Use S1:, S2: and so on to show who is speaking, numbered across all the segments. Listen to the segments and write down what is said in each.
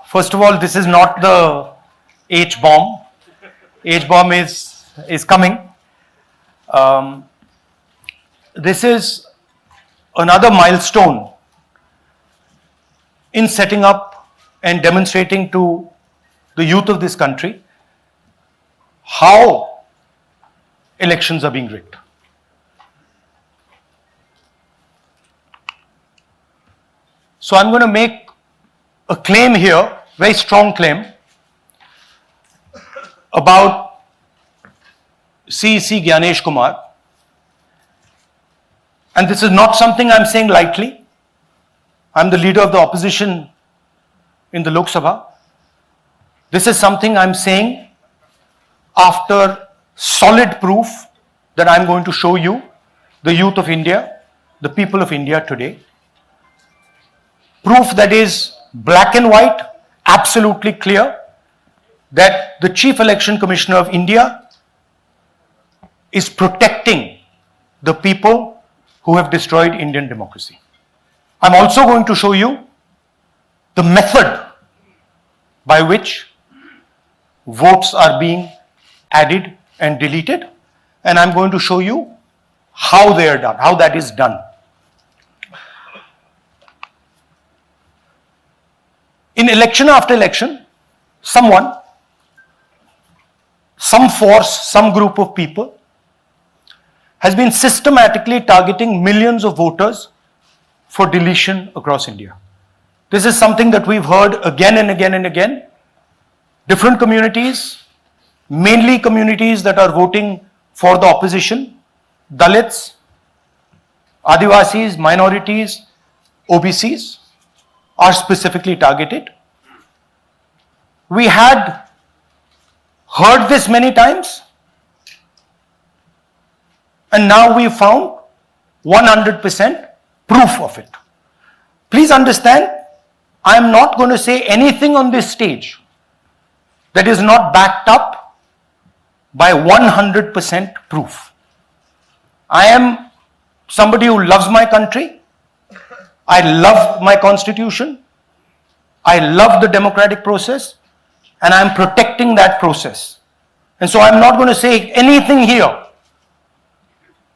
S1: First of all, this is not the H-bomb. H-bomb is coming. This is another milestone in setting up and demonstrating to the youth of this country how elections are being rigged. So I'm going to make a claim here, very strong claim, about CEC Gyanesh Kumar. And this is not something I'm saying lightly. I'm the leader of the opposition in the Lok Sabha. This is something I'm saying after solid proof that I'm going to show you, the youth of India, the people of India today. Proof that is black and white, absolutely clear, that the Chief Election Commissioner of India is protecting the people who have destroyed Indian democracy. I'm also going to show you the method by which votes are being added and deleted, and I'm going to show you how they are done, how that is done. In election after election, someone, some force, some group of people has been systematically targeting millions of voters for deletion across India. This is something that we've heard again and again and again. Different communities, mainly communities that are voting for the opposition, Dalits, Adivasis, minorities, OBCs, are specifically targeted. We had heard this many times, and now we found 100% proof of it. Please understand, I am not going to say anything on this stage that is not backed up by 100% proof. I am somebody who loves my country. I love my constitution. I love the democratic process, and I am protecting that process. And so I'm not going to say anything here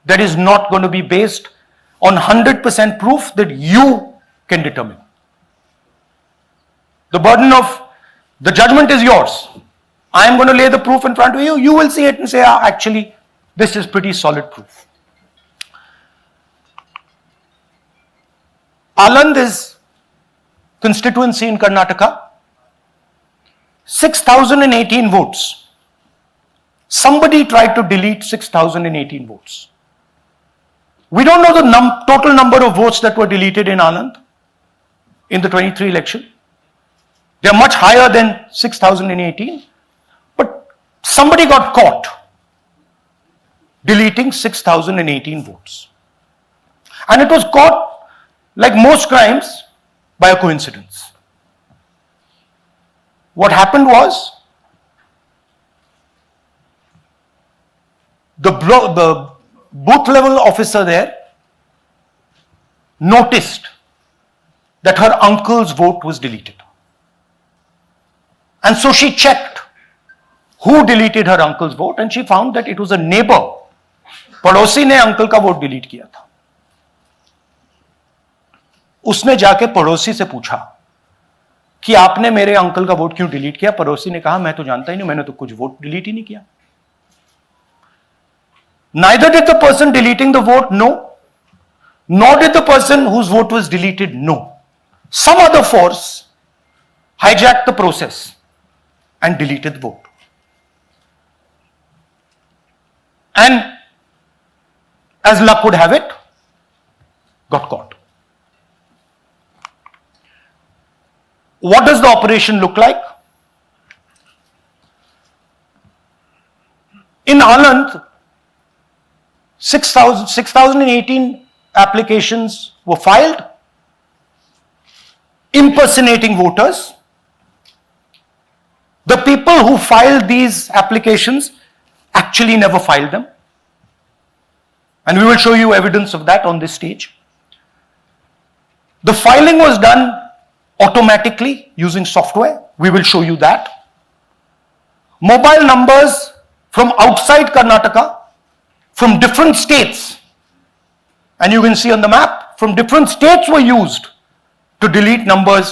S1: that is not going to be based on 100% proof that you can determine. The burden of the judgment is yours. I am going to lay the proof in front of you. You will see it and say, actually, this is pretty solid proof. Aland is constituency in Karnataka. 6,018 votes. Somebody tried to delete 6,018 votes. We don't know the total number of votes that were deleted in Aland in the 23 election. They are much higher than 6,018. But somebody got caught deleting 6,018 votes. And it was caught, like most crimes, by a coincidence. What happened was, the booth level officer there noticed that her uncle's vote was deleted. And so she checked who deleted her uncle's vote, and she found that it was a neighbor. पड़ोसी ने uncle का vote delete किया था. उसने जाके पड़ोसी से पूछा कि आपने मेरे अंकल का वोट क्यों डिलीट किया. पड़ोसी ने कहा, मैं तो जानता ही नहीं, मैंने तो कुछ वोट डिलीट ही नहीं किया. Neither did the person deleting the vote know, nor did the person whose vote was deleted know. Some other force hijacked the process and deleted the vote. And as luck would have it, got caught. What does the operation look like? In Aland, 6,018 applications were filed, impersonating voters. The people who filed these applications actually never filed them. And we will show you evidence of that on this stage. The filing was done automatically using software. We will show you that. Mobile numbers from outside Karnataka, from different states, and you can see on the map, from different states were used to delete numbers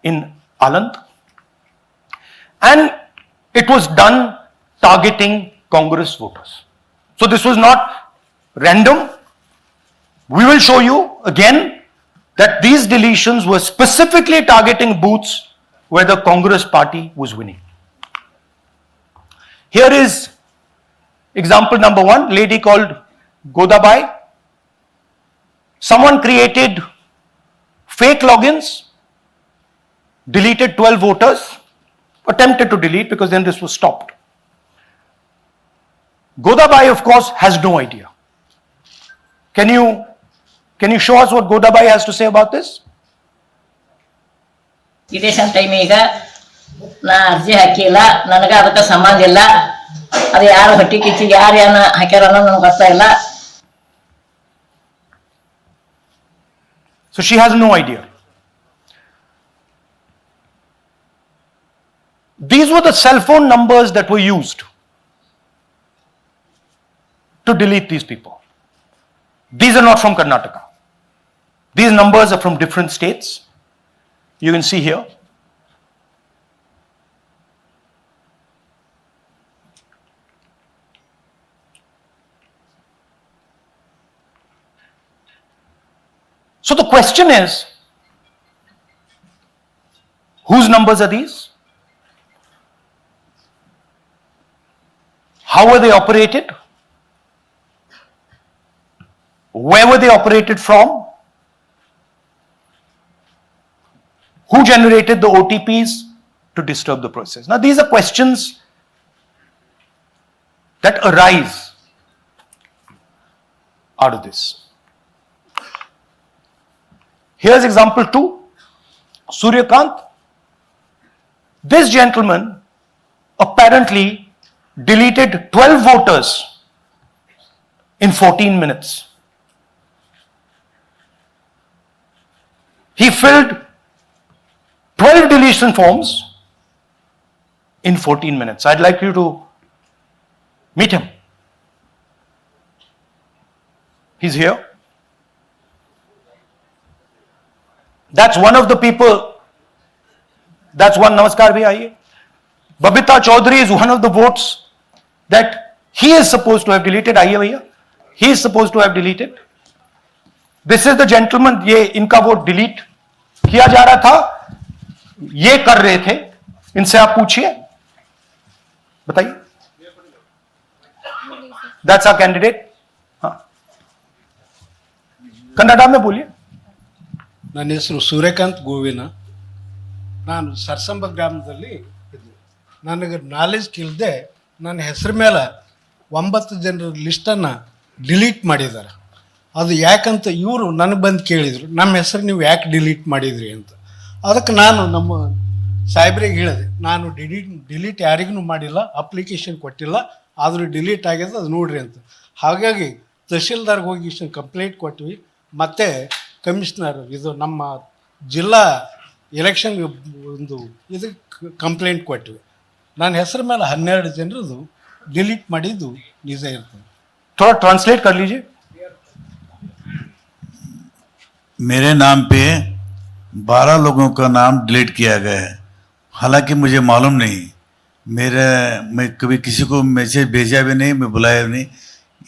S1: in Aland. And it was done targeting Congress voters. So this was not random. We will show you again that these deletions were specifically targeting booths where the Congress party was winning. Here is example number one, lady called Godabai. Someone created fake logins, deleted 12 voters, attempted to delete because then this was stopped. Godabai, of course, has no idea. Can you show us what Godabai has to say about this?
S2: ಇದೇಶನ್ time ಈಗ ನಾ ಅರ್ಜಿ ಹಾಕಿಲ್ಲ, ನನಗೆ ಅದಕ್ಕೆ ಸಂಬಂಧ ಇಲ್ಲ, ಅದು ಯಾರು ಹೊಟ್ಟಿ ಕಿಚ್ಚಿಗೆ ಯಾರು ಏನ ಹಾಕ್ಯಾರ ಅನ್ನೋದು ನನಗೆ ಗೊತ್ತಾಗಿಲ್ಲ.
S1: So she has no idea. These were the cell phone numbers that were used to delete these people. These are not from Karnataka. These numbers are from different states. You can see here. So the question is, whose numbers are these? How were they operated? Where were they operated from? Who generated the OTPs to disturb the process? Now, these are questions that arise out of this. Here's example 2, Suryakant. This gentleman apparently deleted 12 voters in 14 minutes. He filled 12 deletion forms in 14 minutes. I'd like you to meet him. He's here. That's one of the people. That's one. Namaskar bhi aiye. Babita Chaudhary is one of the votes that he is supposed to have deleted. Aiye bhaiya. He is supposed to have deleted. This is the gentleman. ये इनका vote delete किया जा रहा था, ये कर रहे थे. इनसे आप पूछिए, बताइए. That's our candidate. हाँ, कन्नड़ा में बोलिए.
S3: ನನ್ನ ಹೆಸರು ಸೂರ್ಯಕಾಂತ್ ಗೋವಿನ. ನಾನು ಸರ್ಸಂಬ ಗ್ರಾಮದಲ್ಲಿ ಇದ್ದೆ. ನನಗೆ ನಾಲೆಜ್ ಇಲ್ಲದೆ ನನ್ನ ಹೆಸರು ಮೇಲೆ 9 ಜನರ ಲಿಸ್ಟನ್ನು ಡಿಲೀಟ್ ಮಾಡಿದ್ದಾರೆ. ಅದು ಯಾಕಂತ ಇವರು ನನಗೆ ಬಂದು ಕೇಳಿದರು, ನಮ್ಮ ಹೆಸರು ನೀವು ಯಾಕೆ ಡಿಲೀಟ್ ಮಾಡಿದ್ರಿ ಅಂತ. ಅದಕ್ಕೆ ನಾನು ನಮ್ಮ ಸಾಹೇಬ್ರಿಗೆ ಹೇಳಿದೆ, ನಾನು ಡಿಲೀಟ್ ಯಾರಿಗೂ ಮಾಡಿಲ್ಲ, ಅಪ್ಲಿಕೇಶನ್ ಕೊಟ್ಟಿಲ್ಲ, ಆದರೂ ಡಿಲೀಟ್ ಆಗ್ಯದ, ಅದು ನೋಡ್ರಿ ಅಂತ. ಹಾಗಾಗಿ ತಹಶೀಲ್ದಾರ್ಗೆ ಹೋಗಿ ಇಷ್ಟು ಕಂಪ್ಲೇಂಟ್ ಕೊಟ್ವಿ. ಮತ್ತು ಕಮಿಷನರ್ ಇದು ನಮ್ಮ ಜಿಲ್ಲಾ ಎಲೆಕ್ಷನ್ ಒಂದು ಇದಕ್ಕೆ ಕಂಪ್ಲೇಂಟ್ ಕೊಟ್ವಿ. ನನ್ನ ಹೆಸರು ಮೇಲೆ 12 ಜನರದು ಡಿಲೀಟ್ ಮಾಡಿದ್ದು ನಿಜ ಇರ್ತದೆ.
S1: थोड़ा ट्रांसलेट कर लीजिए.
S4: मेरे नाम पे 12 लोगों का नाम डिलीट किया गया है. हालांकि मुझे मालूम नहीं, मैं कभी किसी को मैसेज भेजा भी नहीं, मैं बुलाया भी नहीं.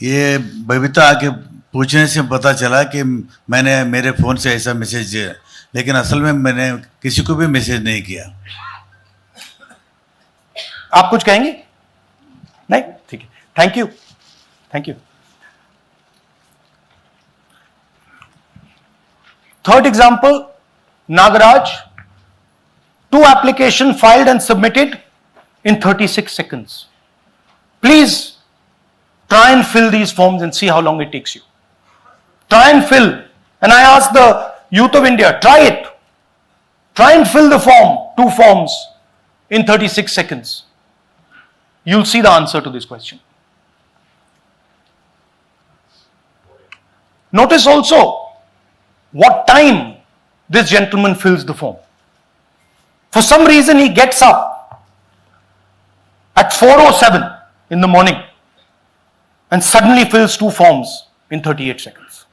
S4: ये बबीता आके पूछने से पता चला कि मैंने मेरे फ़ोन से ऐसा मैसेज दिया, लेकिन असल में मैंने किसी को भी मैसेज नहीं किया.
S1: आप कुछ कहेंगे? नहीं, ठीक है. Thank you. Thank you. Third example, Nagaraj. 2 applications filed and submitted in 36 seconds. Please try and fill these forms and see how long it takes you. Try and fill. And I ask the youth of India, try it. Try and fill the form, 2 forms in 36 seconds. You'll see the answer to this question. Notice also what time this gentleman fills the form. For some reason, he gets up at 4:07 in the morning and suddenly fills 2 forms in 38 seconds.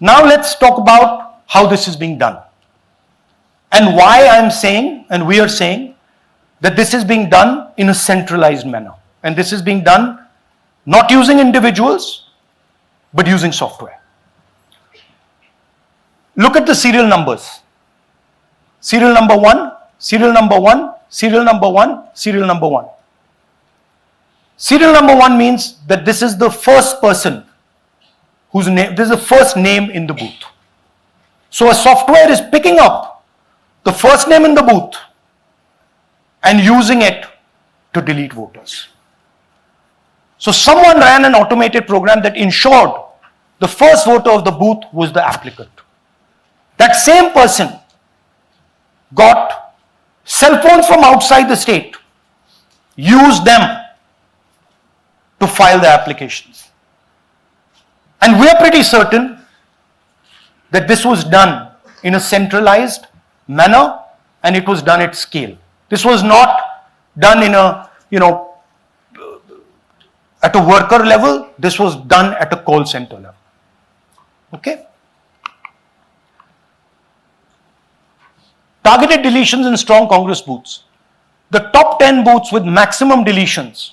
S1: Now let's talk about how this is being done and why I'm saying, and we are saying, that this is being done in a centralized manner. And this is being done not using individuals, but using software. Look at the serial numbers. Serial number 1, serial number 1, serial number 1, serial number 1. Serial number 1 means that this is the first person whose name, this is the first name in the booth. So a software is picking up the first name in the booth and using it to delete voters. So someone ran an automated program that ensured the first voter of the booth was the applicant. That same person got cell phones from outside the state, used them to file their applications. And we are pretty certain that this was done in a centralized manner and it was done at scale. This was not done in a, at a worker level. This was done at a call center level. Okay? Targeted deletions in strong Congress booths. The top 10 booths with maximum deletions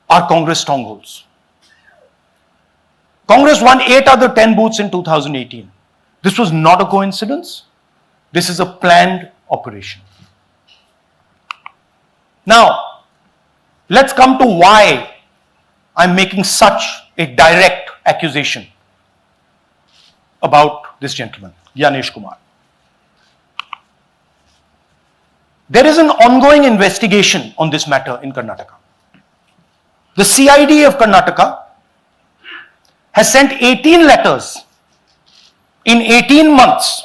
S1: are Congress strongholds. Congress won 8 other 10 booths in 2018. This was not a coincidence. This is a planned operation. Now, let's come to why I'm making such a direct accusation about this gentleman, Gyanesh Kumar. There is an ongoing investigation on this matter in Karnataka. The CID of Karnataka has sent 18 letters in 18 months.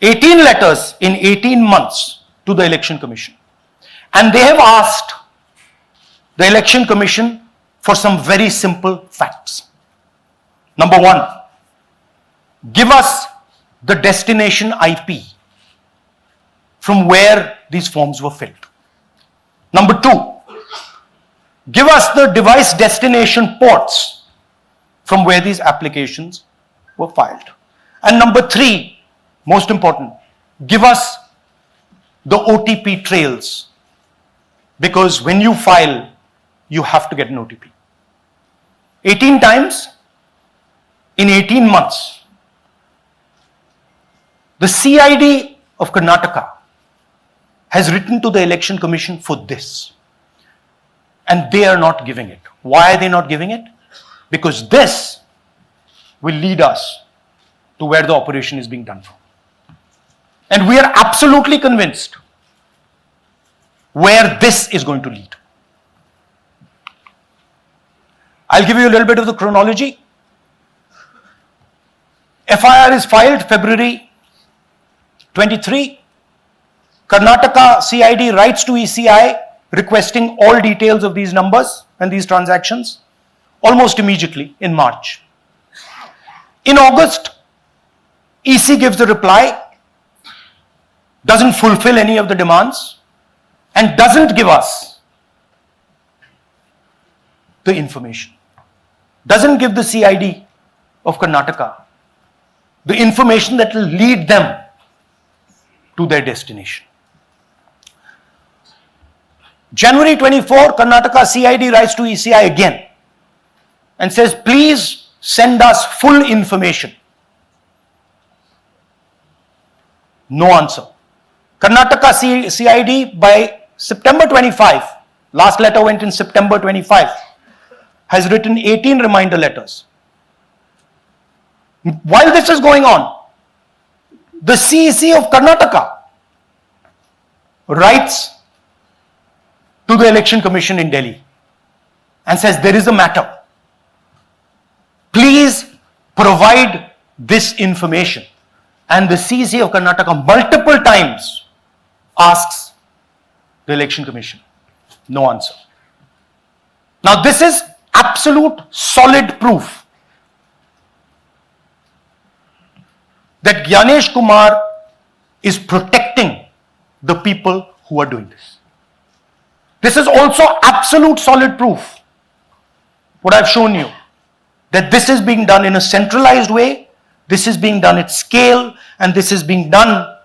S1: 18 letters in 18 months to the Election Commission. And they have asked the Election Commission for some very simple facts. Number 1, give us the destination IP from where these forms were filled. Number 2, give us the device destination ports from where these applications were filed. And number 3, most important, give us the OTP trails, because when you file, you have to get an OTP. 18 times in 18 months. The CID of Karnataka has written to the Election Commission for this. And they are not giving it. Why are they not giving it? Because this will lead us to where the operation is being done from. And we are absolutely convinced where this is going to lead. I'll give you a little bit of the chronology. FIR is filed February 23. Karnataka CID writes to ECI requesting all details of these numbers and these transactions almost immediately in March. In August, EC gives a reply, doesn't fulfill any of the demands, and doesn't give us the information. Doesn't give the CID of Karnataka the information that will lead them to their destination. January 24, Karnataka CID writes to ECI again and says, please send us full information. No answer. Karnataka CID by September 25, last letter went in September 25, has written 18 reminder letters. While this is going on, the CEC of Karnataka writes to the Election Commission in Delhi and says, there is a matter. Please provide this information. and the CEC of Karnataka multiple times asks the Election Commission. No answer. Now this is absolute solid proof that Gyanesh Kumar is protecting the people who are doing this. This is also absolute solid proof, what I've shown you, that this is being done in a centralized way, this is being done at scale, and this is being done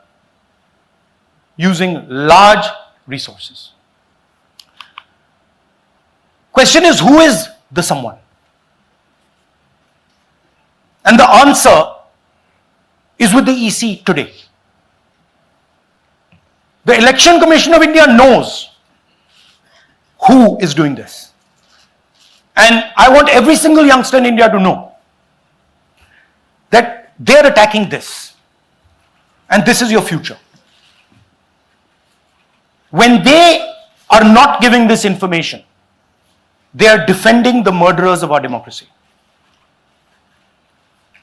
S1: using large resources. Question is, who is the someone? And the answer is with the EC today. The Election Commission of India knows who is doing this. And I want every single youngster in India to know that they're attacking this. And this is your future. When they are not giving this information, they are defending the murderers of our democracy.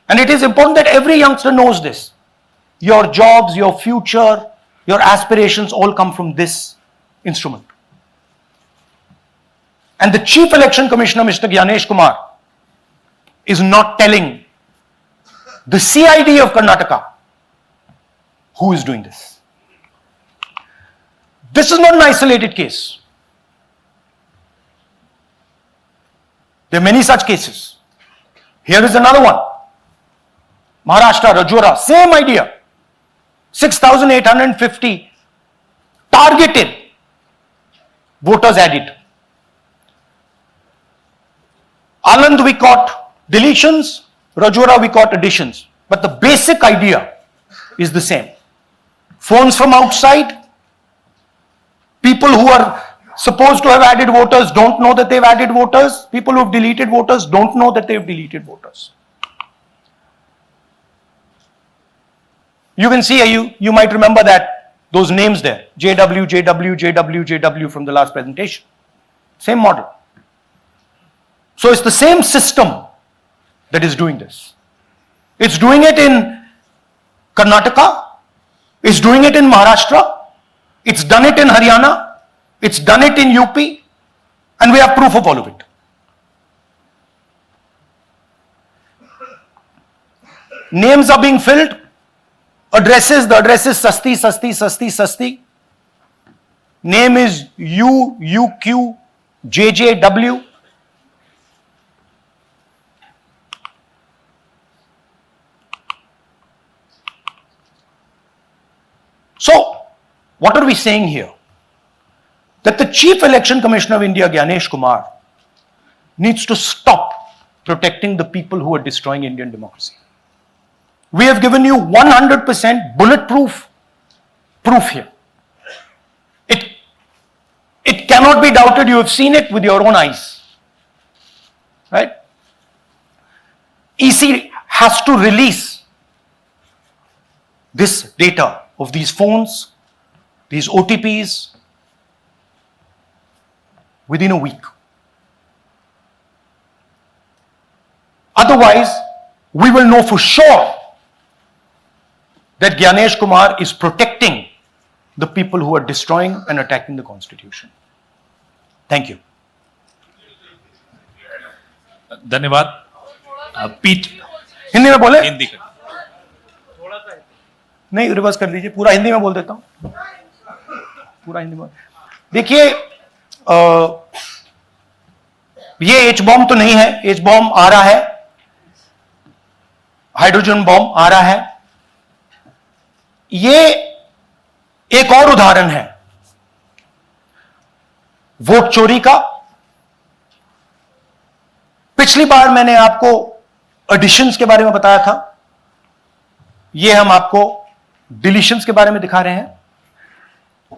S1: And it is important that every youngster knows this. Your jobs, your future, your aspirations all come from this instrument. And the Chief Election Commissioner, Mr. Gyanesh Kumar, is not telling the CID of Karnataka who is doing this. This is not an isolated case. There are many such cases. Here is another one. Maharashtra, Rajora, same idea. 6,850 targeted voters added. Anand we caught deletions, Rajora we caught additions. But the basic idea is the same. Phones from outside, people who are supposed to have added voters don't know that they've added voters, people who've deleted voters don't know that they've deleted voters. You can see, you might remember that, those names there, JW, JW, JW, JW from the last presentation. Same model. So it's the same system that is doing this. It's doing it in Karnataka, it's doing it in Maharashtra, it's done it in Haryana, it's done it in UP, and we have proof of all of it. Names are being filled, addresses, the address is Sasti, Sasti, Sasti, Sasti. Name is UQ, JJW. So, what are we saying here? That the Chief Election Commissioner of India, Gyanesh Kumar, needs to stop protecting the people who are destroying Indian democracy. We have given you 100% bulletproof proof here. It cannot be doubted. You have seen it with your own eyes. Right? EC has to release this data of these phones, these OTPs, within a week. Otherwise, we will know for sure that Gyanesh Kumar is protecting the people who are destroying and attacking the constitution. Thank you.
S5: धन्यवाद पीठ
S1: हिंदी में बोले?
S5: हिंदी का
S1: नहीं, reverse कर लीजिए, पूरा हिंदी में बोल देता हूं, पूरा हिंदी में। देखिए, ये एच बॉम्ब तो नहीं है, एच बॉम्ब आ रहा है, हाइड्रोजन बॉम्ब आ रहा है। ये एक और उदाहरण है वोट चोरी का। पिछली बार मैंने आपको एडिशंस के बारे में बताया था, ये हम आपको डिलीशंस के बारे में दिखा रहे हैं,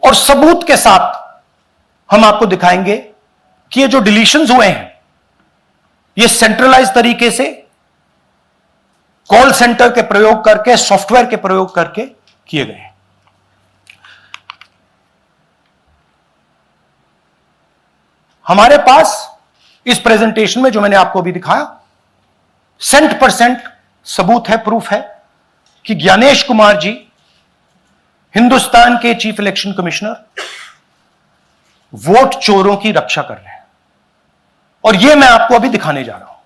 S1: और सबूत के साथ हम आपको दिखाएंगे कि ये जो डिलीशंस हुए हैं ये सेंट्रलाइज तरीके से कॉल सेंटर के प्रयोग करके, सॉफ्टवेयर के प्रयोग करके किए गए हैं। हमारे पास इस प्रेजेंटेशन में जो मैंने आपको अभी दिखाया 100% सबूत है, प्रूफ है कि ज्ञानेश कुमार जी हिंदुस्तान के चीफ इलेक्शन कमिश्नर वोट चोरों की रक्षा कर रहे हैं, और यह मैं आपको अभी दिखाने जा रहा हूं।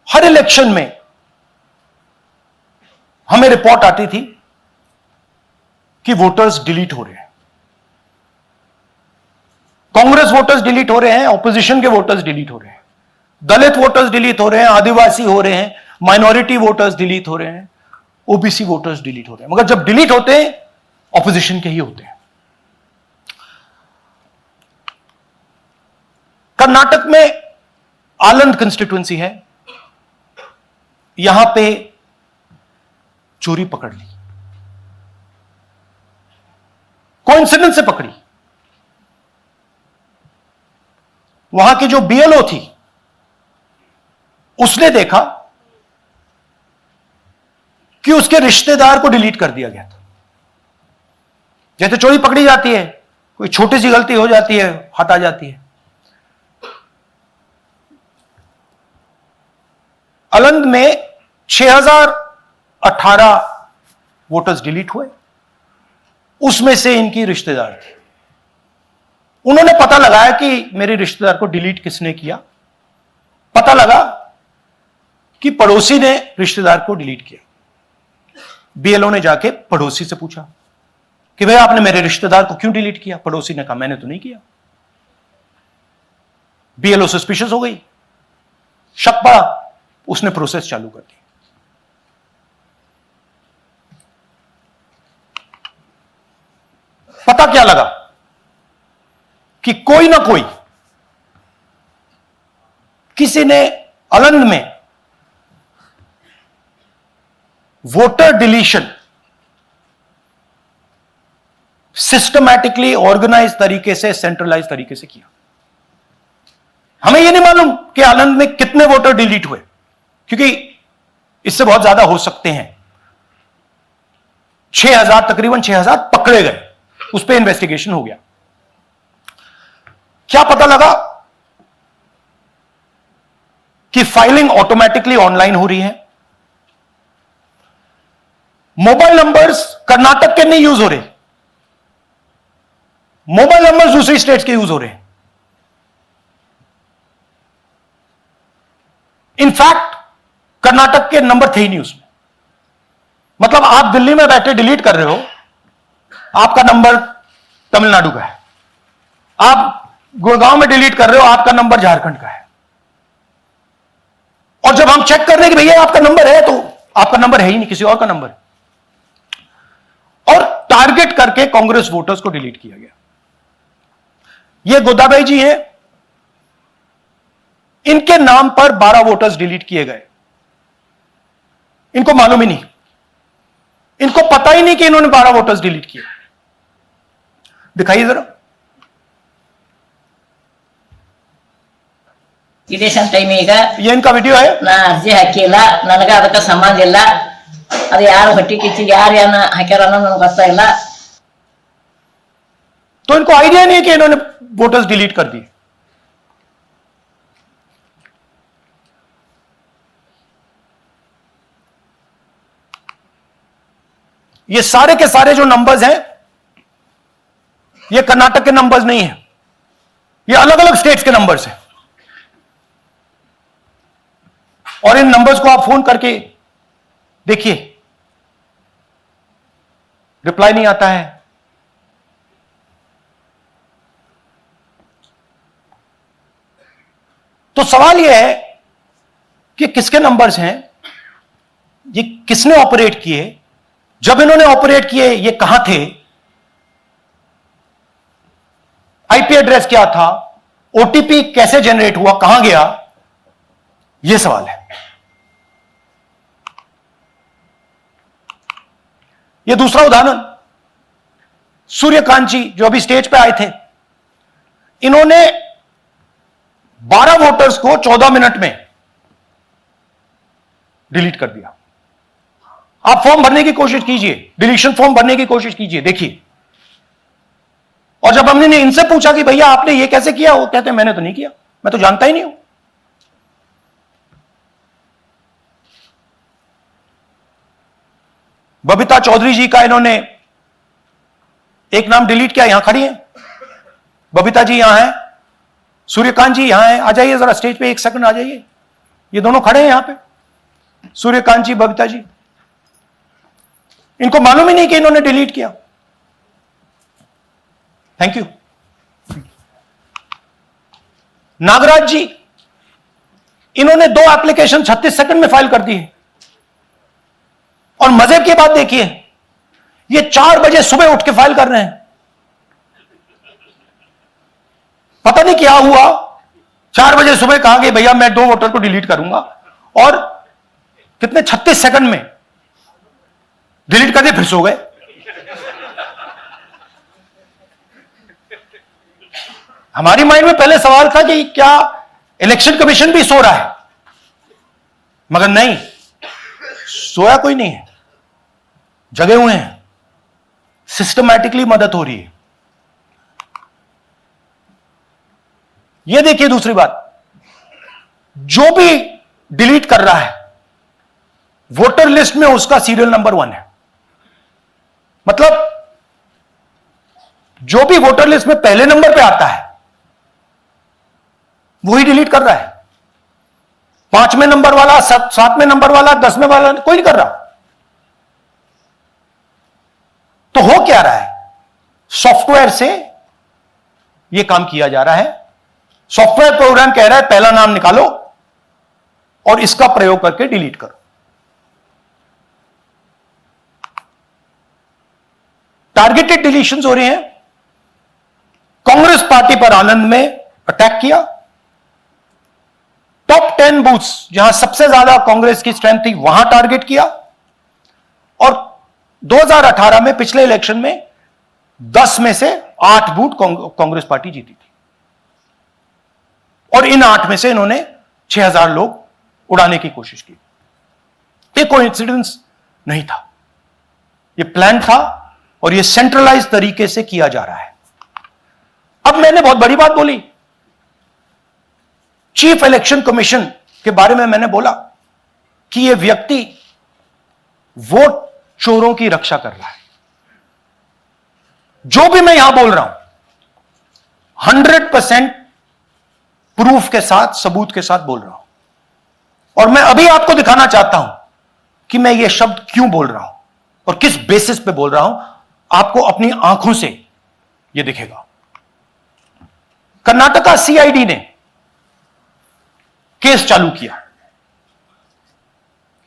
S1: हर इलेक्शन में हमें रिपोर्ट आती थी कि वोटर्स डिलीट हो रहे हैं, कांग्रेस वोटर्स डिलीट हो रहे हैं, ऑपोजिशन के वोटर्स डिलीट हो रहे हैं, दलित वोटर्स डिलीट हो रहे हैं, आदिवासी हो रहे हैं, माइनॉरिटी वोटर्स डिलीट हो रहे हैं, ओबीसी वोटर्स डिलीट हो रहे हैं। मगर जब डिलीट होते हैं ऑपोजिशन के ही होते हैं। कर्नाटक में आलंद कंस्टिट्यूएंसी है, यहां पे चोरी पकड़ ली, कोइंसिडेंस से पकड़ी। वहां की जो बीएलओ थी उसने देखा कि उसके रिश्तेदार को डिलीट कर दिया गया था। जैसे चोरी पकड़ी जाती है, कोई छोटी सी गलती हो जाती है, हटा जाती है। अलंद में 6018 वोटर्स डिलीट हुए, उसमें से इनकी रिश्तेदार थे। उन्होंने पता लगाया कि मेरे रिश्तेदार को डिलीट किसने किया। पता लगा कि पड़ोसी ने रिश्तेदार को डिलीट किया। बीएलओ ने जाके पड़ोसी से पूछा कि भाई आपने मेरे रिश्तेदार को क्यों डिलीट किया? पड़ोसी ने कहा मैंने तो नहीं किया। बीएलओ सस्पिशियस हो गई, शक पड़ा, उसने प्रोसेस चालू कर दी। पता क्या लगा कि कोई ना कोई, किसी ने अलंद में वोटर डिलीशन सिस्टमैटिकली ऑर्गेनाइज तरीके से, सेंट्रलाइज तरीके से किया। हमें यह नहीं मालूम कि आनंद में कितने वोटर डिलीट हुए, क्योंकि इससे बहुत ज्यादा हो सकते हैं। 6000, तकरीबन 6000 पकड़े गए, उस पर इन्वेस्टिगेशन हो गया। क्या पता लगा कि फाइलिंग ऑटोमेटिकली ऑनलाइन हो रही है। मोबाइल नंबर्स कर्नाटक के नहीं यूज हो रहे, मोबाइल नंबर्स दूसरी स्टेट्स के यूज हो रहे हैं। इनफैक्ट कर्नाटक के नंबर थे ही नहीं उसमें। मतलब आप दिल्ली में बैठे डिलीट कर रहे हो, आपका नंबर तमिलनाडु का है। आप गुड़गांव में डिलीट कर रहे हो, आपका नंबर झारखंड का है। और जब हम चेक कर रहे हैं कि भैया आपका नंबर है, तो आपका नंबर है ही नहीं, किसी और का नंबर है। और टारगेट करके कांग्रेस वोटर्स को डिलीट किया गया। ये गोदाबाई जी हैं, इनके नाम पर 12 वोटर्स डिलीट किए गए। इनको मालूम ही नहीं, इनको पता ही नहीं कि इन्होंने 12 वोटर्स डिलीट किए। दिखाइए जरा।
S2: ಇಲೆಕ್ಷನ್ ಟೈಮ್ ಈಗ
S1: ये इनका वीडियो है।
S2: ನಾ ಅರ್ಜಿ ಹಾಕಿಲ್ಲ, ನನಗ ಅದಕ್ಕೆ ಸಂಬಂಧ ಇಲ್ಲ। ಅದು ಯಾರು ಹೊಟ್ಟಿ ಕಿಚ್ಚಿಗೆ ಯಾರು ಏನ ಹಾಕ್ಯಾರ ಅನ್ನೋದು ನನಗೆ ಗೊತ್ತಾಗಿಲ್ಲ।
S1: तो इनको आइडिया नहीं है कि इन्होंने वोटर्स डिलीट कर दिए। ये सारे के सारे जो नंबर्स हैं, ये कर्नाटक के नंबर्स नहीं है, ये अलग अलग स्टेट्स के नंबर्स हैं। और इन नंबर्स को आप फोन करके देखिए, रिप्लाई नहीं आता है। तो सवाल यह है कि किसके नंबर्स हैं, ये किसने ऑपरेट किए, जब इन्होंने ऑपरेट किए ये कहां थे, आईपी एड्रेस क्या था, ओटीपी कैसे जनरेट हुआ, कहां गया, यह सवाल है। यह दूसरा उदाहरण, सूर्यकांत जी जो अभी स्टेज पे आए थे, इन्होंने 12 वोटर्स को 14 मिनट में डिलीट कर दिया। आप फॉर्म भरने की कोशिश कीजिए, डिलीशन फॉर्म भरने की कोशिश कीजिए, देखिए। और जब हमने इनसे पूछा कि भैया आपने ये कैसे किया, वो कहते हैं मैंने तो नहीं किया, मैं तो जानता ही नहीं हूं। बबीता चौधरी जी का इन्होंने एक नाम डिलीट किया, यहां खड़ी है बबीता जी, यहां है सूर्यकांत जी, यहां है, आ जाइए जरा स्टेज पे, एक सेकंड आ जाइए, ये दोनों खड़े हैं यहां पे, सूर्यकांत जी, बबीता जी। इनको मालूम ही नहीं कि इन्होंने डिलीट किया। Thank you. नागराज जी, इन्होंने 2 एप्लीकेशन 36 सेकंड में फाइल कर दी है। और मजे की बात देखिए, ये 4 बजे सुबह उठ के फाइल कर रहे हैं। पता नहीं क्या हुआ, 4 बजे सुबह कहा कि भैया मैं 2 वोटर को डिलीट करूंगा, और कितने 36 सेकंड में डिलीट कर दिए, फिर सो गए। हमारी माइंड में पहले सवाल था कि क्या इलेक्शन कमीशन भी सो रहा है, मगर नहीं, सोया कोई नहीं है, जगे हुए हैं, सिस्टमैटिकली मदद हो रही है। यह देखिए दूसरी बात, जो भी डिलीट कर रहा है वोटर लिस्ट में उसका सीरियल नंबर 1 है। मतलब जो भी वोटर लिस्ट में पहले नंबर पे आता है वही डिलीट कर रहा है। 5वें नंबर वाला, 7वें नंबर वाला, 10वें वाला कोई नहीं कर रहा। तो हो क्या रहा है, सॉफ्टवेयर से यह काम किया जा रहा है। सॉफ्टवेयर प्रोग्राम कह रहा है पहला नाम निकालो और इसका प्रयोग करके डिलीट करो। टारगेटेड डिलीशंस हो रहे हैं। कांग्रेस पार्टी पर आनंद में अटैक किया। टॉप 10 बूथ्स जहां सबसे ज्यादा कांग्रेस की स्ट्रेंथ थी वहां टारगेट किया। और 2018 में पिछले इलेक्शन में 10 में से 8 बूथ कांग्रेस पार्टी जीती थी, और इन 8 में से इन्होंने 6000 लोग उड़ाने की कोशिश की। ये कोइंसिडेंस नहीं था, ये प्लान था, और ये सेंट्रलाइज तरीके से किया जा रहा है। अब मैंने बहुत बड़ी बात बोली, चीफ इलेक्शन कमीशन के बारे में मैंने बोला कि यह व्यक्ति वोट चोरों की रक्षा कर रहा है। जो भी मैं यहां बोल रहा हूं 100% प्रूफ के साथ, सबूत के साथ बोल रहा हूं। और मैं अभी आपको दिखाना चाहता हूं कि मैं ये शब्द क्यों बोल रहा हूं और किस बेसिस पे बोल रहा हूं। आपको अपनी आंखों से यह दिखेगा। कर्नाटका सीआईडी ने केस चालू किया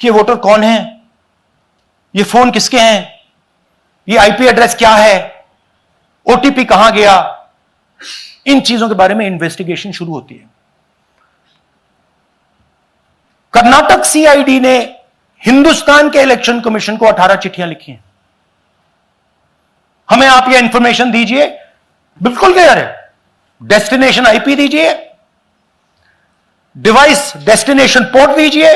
S1: कि वोटर कौन है, ये फोन किसके हैं, ये आईपी एड्रेस क्या है, ओटीपी कहां गया, इन चीजों के बारे में इन्वेस्टिगेशन शुरू होती है। कर्नाटक सीआईडी ने हिंदुस्तान के इलेक्शन कमीशन को 18 चिट्ठियां लिखी हैं। हमें आप यह इंफॉर्मेशन दीजिए, बिल्कुल क्लियर है, डेस्टिनेशन आईपी दीजिए, डिवाइस डेस्टिनेशन पोर्ट दीजिए,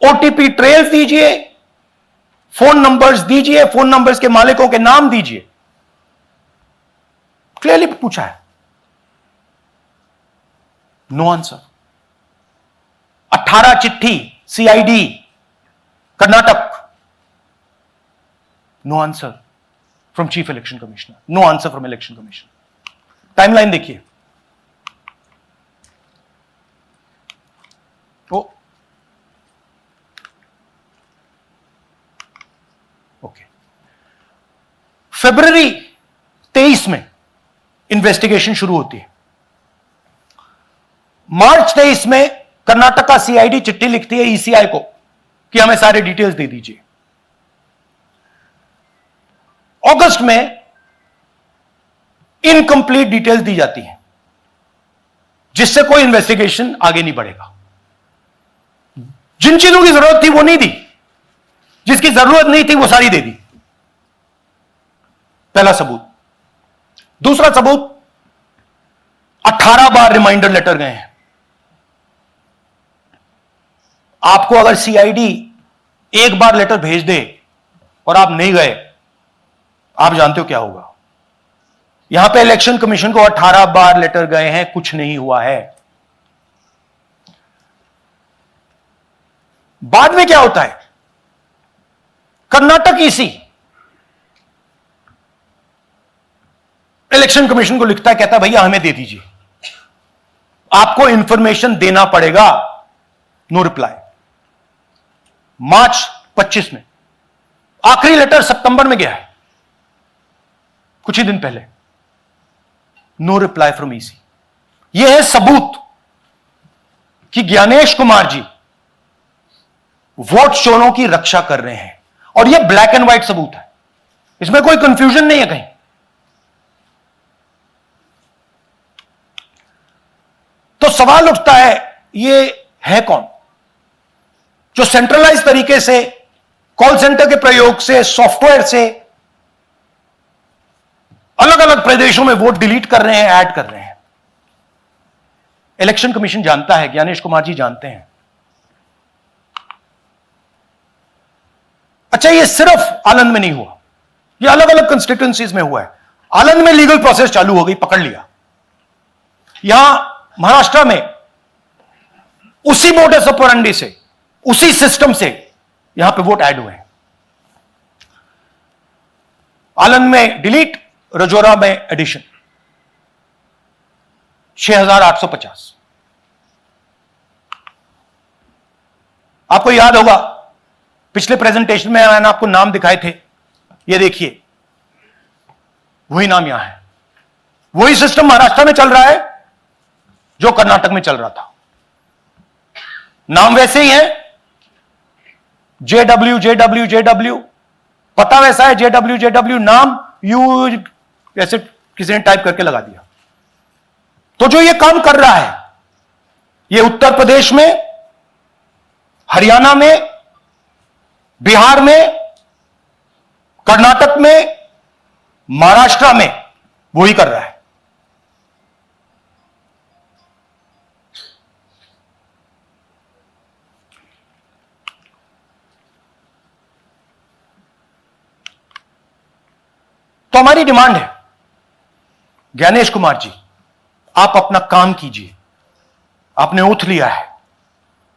S1: ओटीपी ट्रेल्स दीजिए, फोन नंबर्स दीजिए, फोन नंबर्स के मालिकों के नाम दीजिए। क्लियरली पूछा है, नो आंसर। 18 चिट्ठी CID Karnataka, no answer from chief election commissioner, no answer from election commission. Timeline देखिए, ओके, फरवरी 23 में इन्वेस्टिगेशन शुरू होती है। मार्च 23 में कर्नाटका सीआईडी चिट्ठी लिखती है ईसीआई को कि हमें सारे डिटेल्स दे दीजिए। अगस्त में इनकंप्लीट डिटेल्स दी जाती हैं, जिससे कोई इन्वेस्टिगेशन आगे नहीं बढ़ेगा। जिन चीजों की जरूरत थी वो नहीं दी, जिसकी जरूरत नहीं थी वो सारी दे दी। पहला सबूत। दूसरा सबूत, 18 बार रिमाइंडर लेटर गए हैं। आपको अगर सीआईडी एक बार लेटर भेज दे और आप नहीं गए, आप जानते हो क्या होगा। यहां पे इलेक्शन कमीशन को 18 बार लेटर गए हैं, कुछ नहीं हुआ है। बाद में क्या होता है, कर्नाटक ईसी इलेक्शन कमीशन को लिखता है, कहता है भैया हमें दे दीजिए, आपको इंफॉर्मेशन देना पड़ेगा। No reply. मार्च 25 में आखिरी लेटर सितंबर में गया है, कुछ ही दिन पहले। No reply from EC. यह है सबूत कि ज्ञानेश कुमार जी वोट चोरों की रक्षा कर रहे हैं, और यह ब्लैक एंड व्हाइट सबूत है, इसमें कोई कंफ्यूजन नहीं है कहीं। तो सवाल उठता है, यह है कौन जो सेंट्रलाइज तरीके से कॉल सेंटर के प्रयोग से, सॉफ्टवेयर से अलग अलग प्रदेशों में वोट डिलीट कर रहे हैं, ऐड कर रहे हैं? इलेक्शन कमीशन जानता है, ज्ञानेश कुमार जी जानते हैं। अच्छा, ये सिर्फ आनंद में नहीं हुआ, ये अलग अलग कंस्टिट्यूएंसीज में हुआ है। आनंद में लीगल प्रोसेस चालू हो गई, पकड़ लिया। यहां महाराष्ट्र में उसी मोडस ऑपरेंडी से, उसी सिस्टम से यहां पे वोट ऐड हुए हैं। आनंद में डिलीट, रजौरा में एडिशन, 6850। आपको याद होगा पिछले प्रेजेंटेशन में मैंने आपको नाम दिखाए थे, ये देखिए वही नाम यहां है। वही सिस्टम महाराष्ट्र में चल रहा है जो कर्नाटक में चल रहा था। नाम वैसे ही है, जेडब्ल्यू जेडब्ल्यू जेडब्ल्यू, पता वैसा है जेडब्ल्यू जेडब्ल्यू, नाम यू ऐसे किसी ने टाइप करके लगा दिया। तो जो ये काम कर रहा है, ये उत्तर प्रदेश में, हरियाणा में, बिहार में, कर्नाटक में, महाराष्ट्र में वही कर रहा है। तो हमारी डिमांड है, ज्ञानेश कुमार जी, आप अपना काम कीजिए। आपने ओथ लिया है,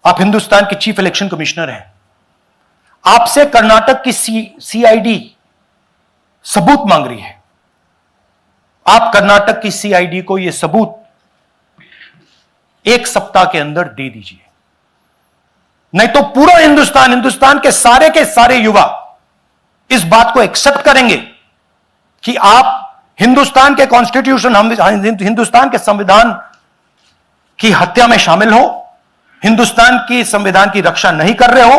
S1: आप हिंदुस्तान के चीफ इलेक्शन कमिश्नर हैं। आपसे कर्नाटक की सीआईडी सबूत मांग रही है। आप कर्नाटक की सीआईडी को यह सबूत 1 सप्ताह के अंदर दे दीजिए, नहीं तो पूरा हिंदुस्तान के सारे युवा इस बात को एक्सेप्ट करेंगे कि आप हिंदुस्तान के कॉन्स्टिट्यूशन, हिंदुस्तान के संविधान की हत्या में शामिल हो, हिंदुस्तान की संविधान की रक्षा नहीं कर रहे हो,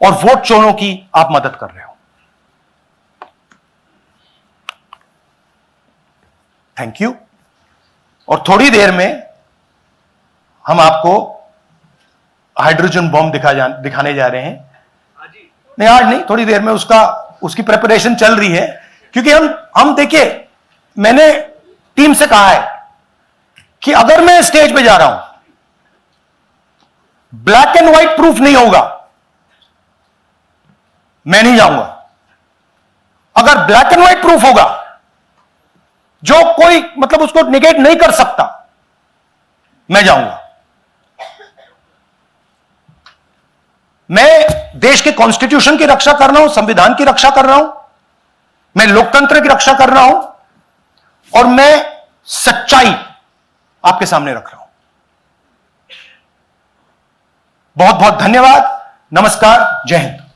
S1: और वोट चोरों की आप मदद कर रहे हो। Thank you. और थोड़ी देर में हम आपको हाइड्रोजन बॉम्ब दिखाने जा रहे हैं। नहीं, आज नहीं, थोड़ी देर में उसकी प्रिपरेशन चल रही है। क्योंकि हम देखिए, मैंने टीम से कहा है कि अगर मैं स्टेज पे जा रहा हूं, ब्लैक एंड व्हाइट प्रूफ नहीं होगा, मैं नहीं जाऊंगा। अगर ब्लैक एंड व्हाइट प्रूफ होगा, जो कोई मतलब उसको निगेट नहीं कर सकता, मैं जाऊंगा। मैं देश के कॉन्स्टिट्यूशन की रक्षा कर रहा हूं, संविधान की रक्षा कर रहा हूं, मैं लोकतंत्र की रक्षा कर रहा हूं, और मैं सच्चाई आपके सामने रख रहा हूं। बहुत बहुत धन्यवाद। नमस्कार। जय हिंद।